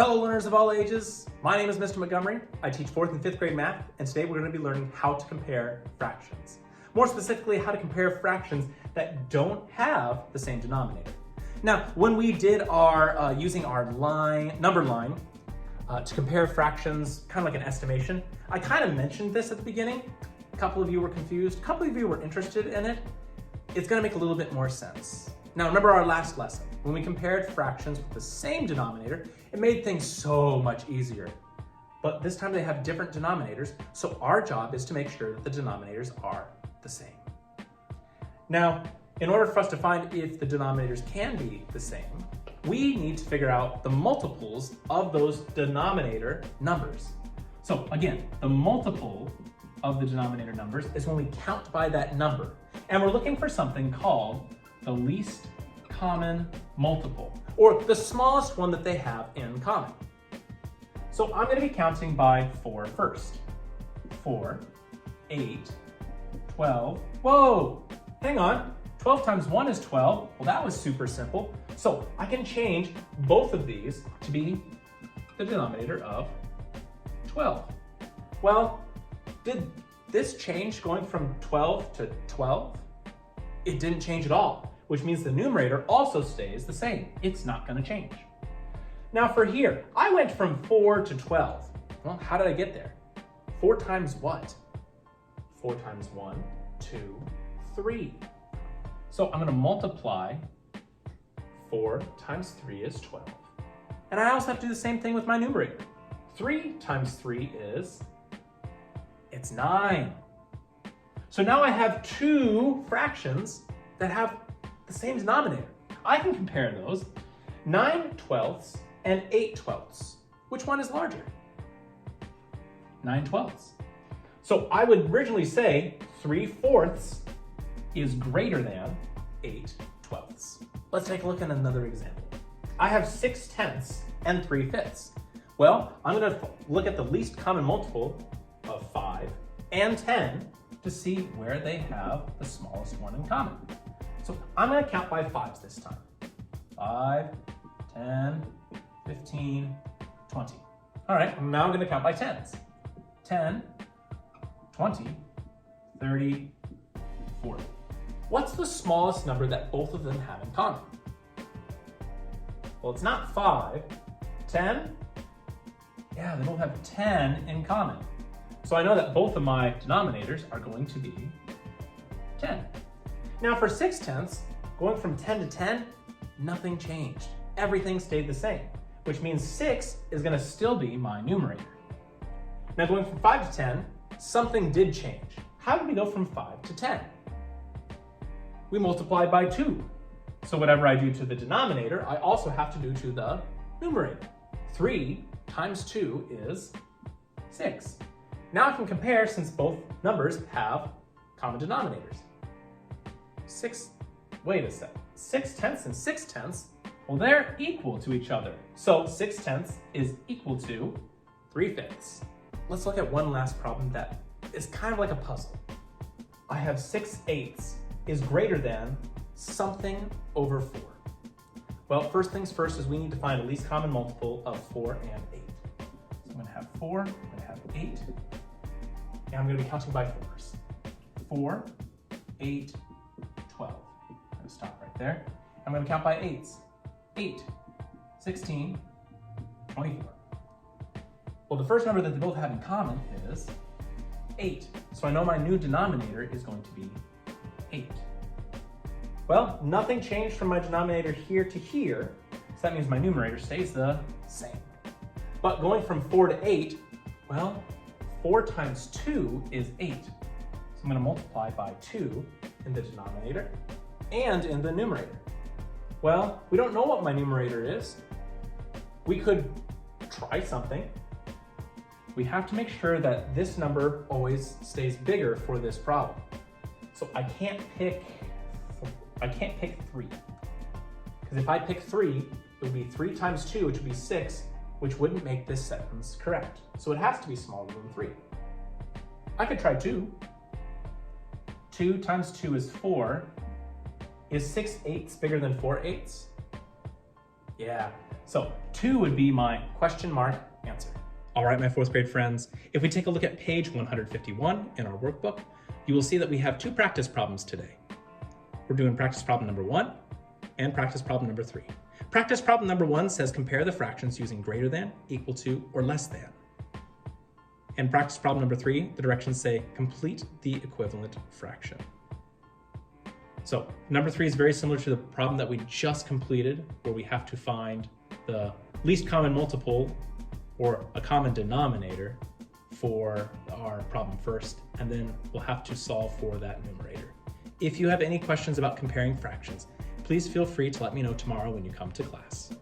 Hello learners of all ages, my name is Mr. Montgomery. I teach 4th and 5th grade math, and today we're going to be learning how to compare fractions. More specifically, how to compare fractions that don't have the same denominator. Now, when we did our, using our number line to compare fractions, kind of like an estimation, I kind of mentioned this at the beginning. A couple of you were confused, a couple of you were interested in it. It's going to make a little bit more sense. Now, remember our last lesson. When we compared fractions with the same denominator, it made things so much easier. But this time they have different denominators, so our job is to make sure that the denominators are the same. Now, in order for us to find if the denominators can be the same, we need to figure out the multiples of those denominator numbers. So again, the multiple of the denominator numbers is when we count by that number. And we're looking for something called the least common multiple, or the smallest one that they have in common. So I'm going to be counting by 4 first. 4, 8, 12. Whoa, hang on. 12 times 1 is 12. Well, that was super simple. So I can change both of these to be the denominator of 12. Well, did this change going from 12 to 12? It didn't change at all, which means the numerator also stays the same. It's not going to change. Now for here, I went from 4 to 12. Well, how did I get there? 4 times what? 4 times 1, 2, 3. So I'm going to multiply 4 times 3 is 12. And I also have to do the same thing with my numerator. 3 times 3 is, it's 9. So now I have two fractions that have the same denominator. I can compare those, 9/12 and 8/12. Which one is larger? 9/12. So I would originally say 3/4 is greater than 8/12. Let's take a look at another example. I have 6/10 and 3/5. Well, I'm going to look at the least common multiple of 5 and 10 to see where they have the smallest one in common. So I'm going to count by 5s this time. 5, 10, 15, 20. All right, now I'm going to count by 10s. 10, 20, 30, 40. What's the smallest number that both of them have in common? Well, it's not 5. 10? Yeah, they both have 10 in common. So I know that both of my denominators are going to be 10. Now for 6/10, going from 10 to 10, nothing changed. Everything stayed the same, which means 6 is going to still be my numerator. Now going from 5 to 10, something did change. How did we go from 5 to 10? We multiplied by 2. So whatever I do to the denominator, I also have to do to the numerator. 3 times 2 is 6. Now I can compare since both numbers have common denominators. 6/10 and 6/10, well, they're equal to each other. So 6/10 is equal to 3/5. Let's look at one last problem that is kind of like a puzzle. I have 6/8 is greater than something over 4. Well, first things first is we need to find the least common multiple of 4 and 8. So I'm going to have 4, I'm going to have 8, and I'm going to be counting by 4s. 4, 8, 12. I'm going to stop right there. I'm going to count by 8s. 8, 16, 24. Well, the first number that they both have in common is 8. So I know my new denominator is going to be 8. Well, nothing changed from my denominator here to here, so that means my numerator stays the same. But going from 4 to 8, well, 4 times 2 is 8. So I'm going to multiply by 2 in the denominator and in the numerator. Well, we don't know what my numerator is. We could try something. We have to make sure that this number always stays bigger for this problem. So I can't pick 3. Because if I pick 3, it would be 3 times 2, which would be 6, which wouldn't make this sentence correct. So it has to be smaller than 3. I could try 2. 2 times 2 is 4. Is 6/8 bigger than 4/8? Yeah, So 2 would be my question mark answer. All right, my 4th grade friends, if we take a look at page 151 in our workbook, you will see that we have 2 practice problems today. We're doing practice problem number 1 and practice problem number 3. Practice problem number 1 says compare the fractions using greater than, equal to, or less than. And practice problem number 3, the directions say complete the equivalent fraction. So number 3 is very similar to the problem that we just completed, where we have to find the least common multiple or a common denominator for our problem first, and then we'll have to solve for that numerator. If you have any questions about comparing fractions, please feel free to let me know tomorrow when you come to class.